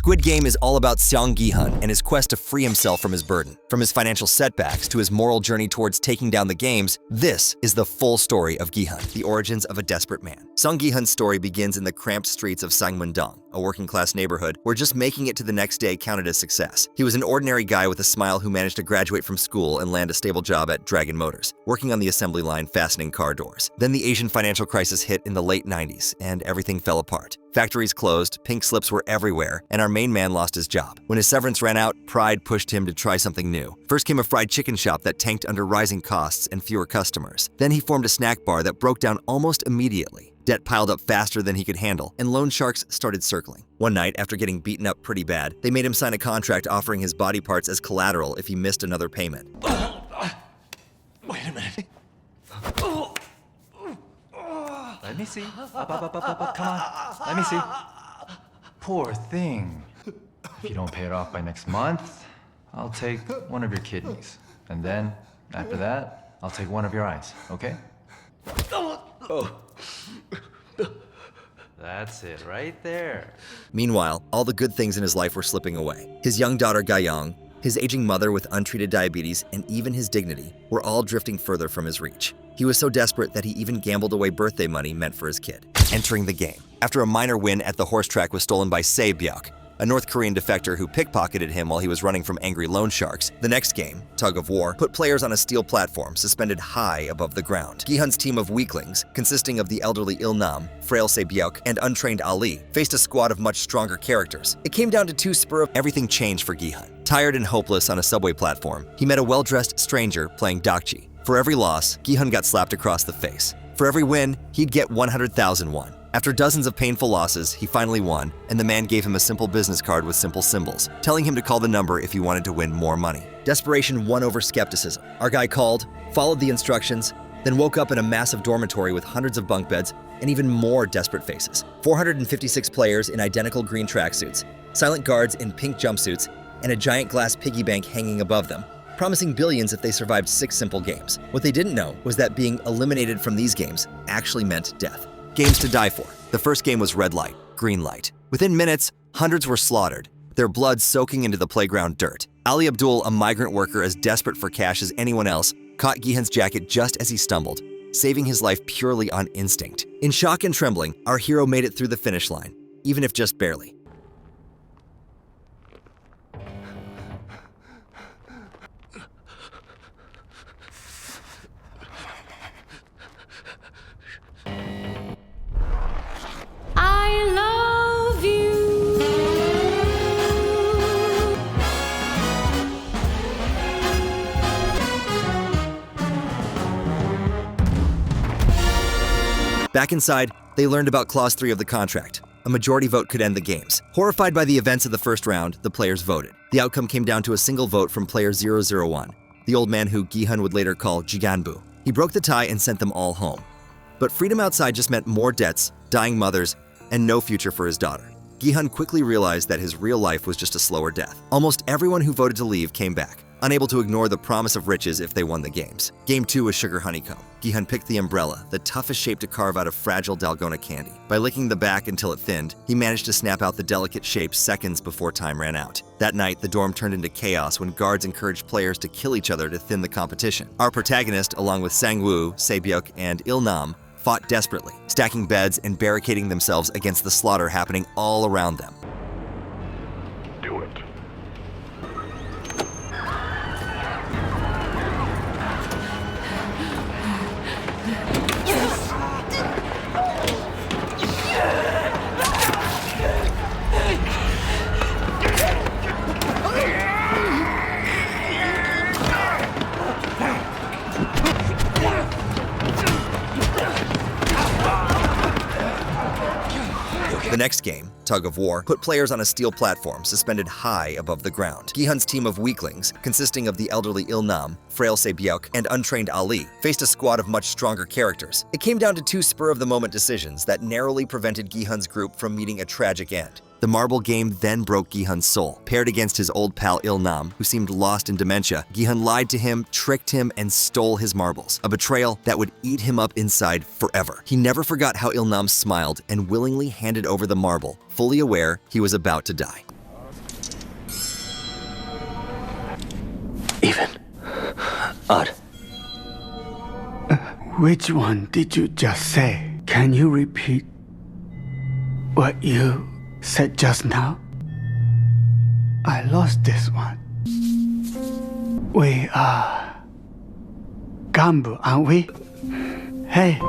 Squid Game is all about Seong Gi-hun and his quest to free himself from his burden. From his financial setbacks to his moral journey towards taking down the games, this is the full story of Gi-hun, the origins of a desperate man. Seong Gi-hun's story begins in the cramped streets of Sangmun-dong, a working-class neighborhood where just making it to the next day counted as success. He was an ordinary guy with a smile who managed to graduate from school and land a stable job at Dragon Motors, working on the assembly line fastening car doors. Then the Asian financial crisis hit in the late 90s, and everything fell apart. Factories closed, pink slips were everywhere, and our main man lost his job. When his severance ran out, pride pushed him to try something new. First came a fried chicken shop that tanked under rising costs and fewer customers. Then he formed a snack bar that broke down almost immediately. Debt piled up faster than he could handle, and loan sharks started circling. One night, after getting beaten up pretty bad, they made him sign a contract offering his body parts as collateral if he missed another payment. Wait a minute. Let me see. Up, come on. Let me see. Poor thing. If you don't pay it off by next month, I'll take one of your kidneys. And then, after that, I'll take one of your eyes, okay? That's it, right there. Meanwhile, all the good things in his life were slipping away. His young daughter Ga-young, his aging mother with untreated diabetes, and even his dignity were all drifting further from his reach. He was so desperate that he even gambled away birthday money meant for his kid. Entering the game, after a minor win at the horse track was stolen by Seong, a North Korean defector who pickpocketed him while he was running from angry loan sharks. The next game, Tug of War, put players on a steel platform suspended high above the ground. Gi-hun's team of weaklings, consisting of the elderly Il-nam, frail Se-byuk, and untrained Ali, faced a squad of much stronger characters. It came down to two spur of everything changed for Gi-hun. Tired and hopeless on a subway platform, he met a well-dressed stranger playing dakji. For every loss, Gi-hun got slapped across the face. For every win, he'd get 100,000 won. After dozens of painful losses, he finally won, and the man gave him a simple business card with simple symbols, telling him to call the number if he wanted to win more money. Desperation won over skepticism. Our guy called, followed the instructions, then woke up in a massive dormitory with hundreds of bunk beds and even more desperate faces. 456 players in identical green tracksuits, silent guards in pink jumpsuits, and a giant glass piggy bank hanging above them, promising billions if they survived 6 simple games. What they didn't know was that being eliminated from these games actually meant death. Games to die for. The first game was red light, green light. Within minutes, hundreds were slaughtered, their blood soaking into the playground dirt. Ali Abdul, a migrant worker as desperate for cash as anyone else, caught Gi-hun's jacket just as he stumbled, saving his life purely on instinct. In shock and trembling, our hero made it through the finish line, even if just barely. I love you. Back inside, they learned about Clause 3 of the contract. A majority vote could end the games. Horrified by the events of the first round, the players voted. The outcome came down to a single vote from player 001, the old man who Gi-hun would later call Jiganbu. He broke the tie and sent them all home. But freedom outside just meant more debts, dying mothers, and no future for his daughter. Gi-hun quickly realized that his real life was just a slower death. Almost everyone who voted to leave came back, unable to ignore the promise of riches if they won the games. Game 2 was Sugar Honeycomb. Gi-hun picked the umbrella, the toughest shape to carve out of fragile Dalgona candy. By licking the back until it thinned, he managed to snap out the delicate shape seconds before time ran out. That night, the dorm turned into chaos when guards encouraged players to kill each other to thin the competition. Our protagonist, along with Sang-woo, Se-byuk, and Il-nam, fought desperately, stacking beds and barricading themselves against the slaughter happening all around them. Do it. The next game, Tug of War, put players on a steel platform suspended high above the ground. Gi-hun's team of weaklings, consisting of the elderly Il-nam, frail Se-byuk, and untrained Ali, faced a squad of much stronger characters. It came down to 2 spur-of-the-moment decisions that narrowly prevented Gi-hun's group from meeting a tragic end. The marble game then broke Gi-hun's soul. Paired against his old pal Il-nam, who seemed lost in dementia, Gi-hun lied to him, tricked him, and stole his marbles. A betrayal that would eat him up inside forever. He never forgot how Il-nam smiled and willingly handed over the marble, fully aware he was about to die. Steven. Odd. Which one did you just say? Can you repeat what you said just now? I lost this one. We are Gambu, aren't we? Hey.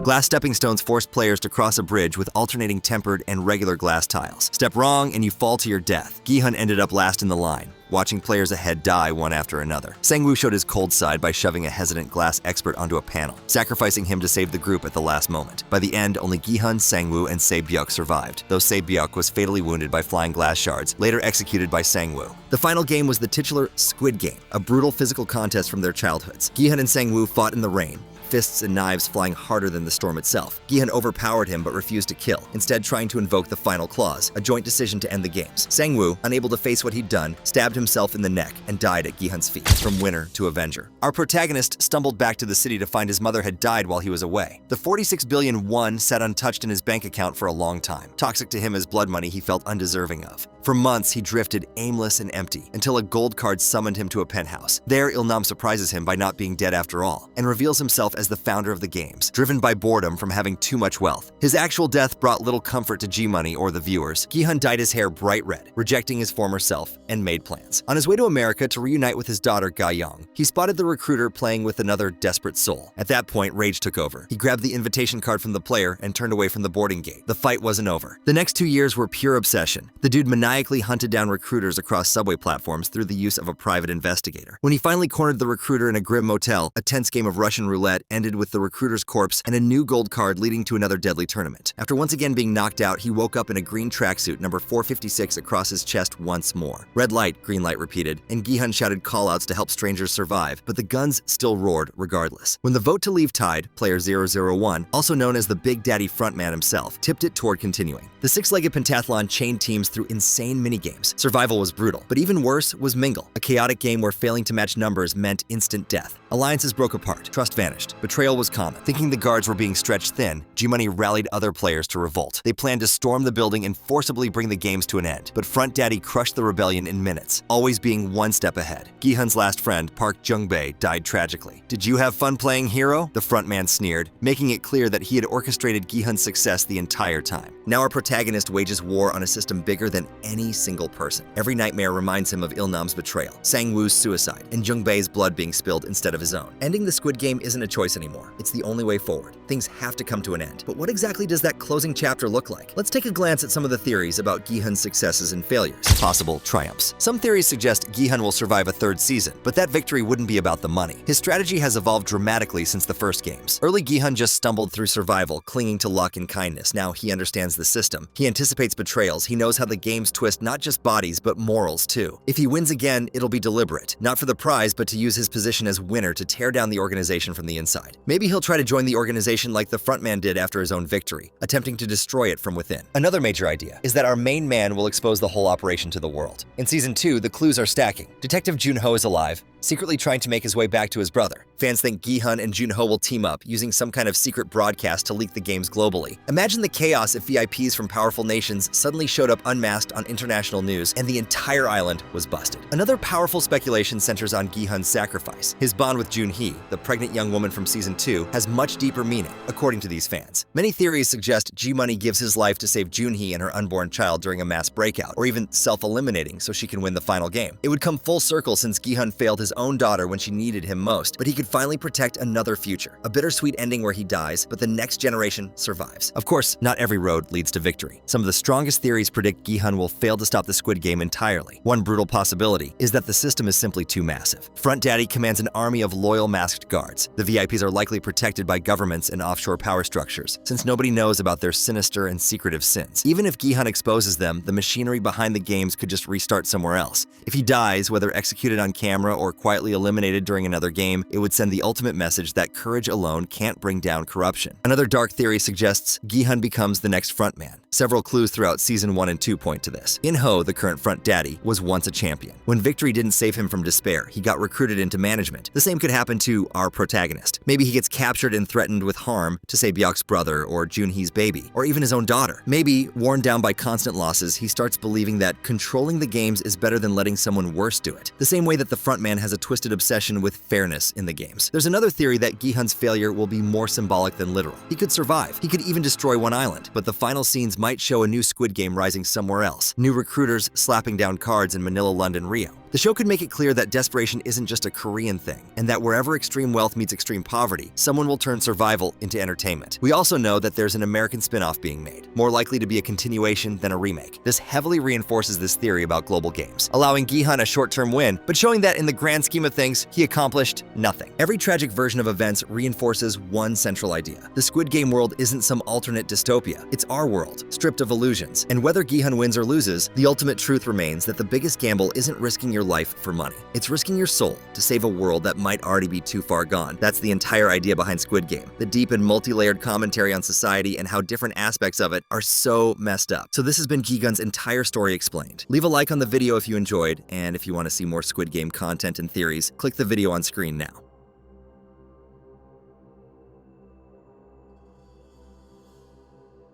Glass stepping stones force players to cross a bridge with alternating tempered and regular glass tiles. Step wrong and you fall to your death. Gi-hun ended up last in the line, watching players ahead die one after another. Sang-woo showed his cold side by shoving a hesitant glass expert onto a panel, sacrificing him to save the group at the last moment. By the end, only Gi-hun, Sang-woo, and Se-byuk survived, though Se-byuk was fatally wounded by flying glass shards, later executed by Sang-woo. The final game was the titular Squid Game, a brutal physical contest from their childhoods. Gi-hun and Sang-woo fought in the rain, fists and knives flying harder than the storm itself. Gi-hun overpowered him but refused to kill, instead trying to invoke the final clause, a joint decision to end the games. Sang-woo, unable to face what he'd done, stabbed himself in the neck and died at Gi-hun's feet, from winner to Avenger. Our protagonist stumbled back to the city to find his mother had died while he was away. The 46 billion won sat untouched in his bank account for a long time, toxic to him as blood money he felt undeserving of. For months, he drifted aimless and empty, until a gold card summoned him to a penthouse. There, Il-nam surprises him by not being dead after all, and reveals himself as the founder of the games, driven by boredom from having too much wealth. His actual death brought little comfort to G-Money or the viewers. Gi-hun dyed his hair bright red, rejecting his former self, and made plans. On his way to America to reunite with his daughter Ga-young, he spotted the recruiter playing with another desperate soul. At that point, rage took over. He grabbed the invitation card from the player and turned away from the boarding gate. The fight wasn't over. The next 2 years were pure obsession. The dude maniacally hunted down recruiters across subway platforms through the use of a private investigator. When he finally cornered the recruiter in a grim motel, a tense game of Russian roulette ended with the recruiter's corpse and a new gold card leading to another deadly tournament. After once again being knocked out, he woke up in a green tracksuit number 456 across his chest once more. Red light, green light repeated, and Gi-hun shouted callouts to help strangers survive, but the guns still roared regardless. When the vote to leave tied, player 001, also known as the Big Daddy frontman himself, tipped it toward continuing. The six-legged pentathlon chained teams through insane minigames. Survival was brutal, but even worse was Mingle, a chaotic game where failing to match numbers meant instant death. Alliances broke apart, trust vanished, betrayal was common. Thinking the guards were being stretched thin, G-Money rallied other players to revolt. They planned to storm the building and forcibly bring the games to an end, but Front Daddy crushed the rebellion in minutes, always being one step ahead. Gi-hun's last friend, Park Jung-bae, died tragically. Did you have fun playing hero? The frontman sneered, making it clear that he had orchestrated Gi-hun's success the entire time. Now our protagonist wages war on a system bigger than any single person. Every nightmare reminds him of Il-nam's betrayal, Sang-woo's suicide, and Jung-bae's blood being spilled instead of his own. Ending the Squid Game isn't a choice anymore. It's the only way forward. Things have to come to an end. But what exactly does that closing chapter look like? Let's take a glance at some of the theories about Gi-hun's successes and failures. Possible triumphs. Some theories suggest Gi-hun will survive a third season, but that victory wouldn't be about the money. His strategy has evolved dramatically since the first games. Early Gi-hun just stumbled through survival, clinging to luck and kindness. Now he understands the system. He anticipates betrayals. He knows how the games twist not just bodies, but morals too. If he wins again, it'll be deliberate. Not for the prize, but to use his position as winner to tear down the organization from the inside. Maybe he'll try to join the organization like the frontman did after his own victory, attempting to destroy it from within. Another major idea is that our main man will expose the whole operation to the world. In Season 2, the clues are stacking. Detective Junho is alive, secretly trying to make his way back to his brother. Fans think Gi-hun and Junho will team up, using some kind of secret broadcast to leak the games globally. Imagine the chaos if VIPs from powerful nations suddenly showed up unmasked on international news and the entire island was busted. Another powerful speculation centers on Gi-hun's sacrifice. His bond with Junhee, the pregnant young woman from Season 2, has much deeper meaning, according to these fans. Many theories suggest G-Money gives his life to save Junhee and her unborn child during a mass breakout, or even self-eliminating so she can win the final game. It would come full circle since Gi-hun failed his own daughter when she needed him most, but he could finally protect another future. A bittersweet ending where he dies, but the next generation survives. Of course, not every road leads to victory. Some of the strongest theories predict Gi-hun will fail to stop the Squid Game entirely. One brutal possibility is that the system is simply too massive. Front Daddy commands an army of loyal masked guards. The VIPs are likely protected by governments and offshore power structures, since nobody knows about their sinister and secretive sins. Even if Gi-hun exposes them, the machinery behind the games could just restart somewhere else. If he dies, whether executed on camera or quietly eliminated during another game, it would send the ultimate message that courage alone can't bring down corruption. Another dark theory suggests Gi-hun becomes the next frontman. Several clues throughout Season 1 and 2 point to this. In-ho, the current front daddy, was once a champion. When victory didn't save him from despair, he got recruited into management. The same could happen to our protagonist. Maybe he gets captured and threatened with harm to say Byok's brother or Junhee's baby, or even his own daughter. Maybe, worn down by constant losses, he starts believing that controlling the games is better than letting someone worse do it. The same way that the frontman has a twisted obsession with fairness in the games. There's another theory that Gi-hun's failure will be more symbolic than literal. He could survive. He could even destroy one island, but the final scenes might show a new Squid Game rising somewhere else. New recruiters slapping down cards in Manila, London, Rio. The show could make it clear that desperation isn't just a Korean thing, and that wherever extreme wealth meets extreme poverty, someone will turn survival into entertainment. We also know that there's an American spin-off being made, more likely to be a continuation than a remake. This heavily reinforces this theory about global games, allowing Gi-hun a short-term win, but showing that in the grand scheme of things, he accomplished nothing. Every tragic version of events reinforces one central idea. The Squid Game world isn't some alternate dystopia. It's our world, stripped of illusions. And whether Gi-hun wins or loses, the ultimate truth remains that the biggest gamble isn't risking your life for money. It's risking your soul to save a world that might already be too far gone. That's the entire idea behind Squid Game. The deep and multi-layered commentary on society and how different aspects of it are so messed up. So this has been Gi-gun's entire story explained. Leave a like on the video if you enjoyed, and if you want to see more Squid Game content and theories, click the video on screen now.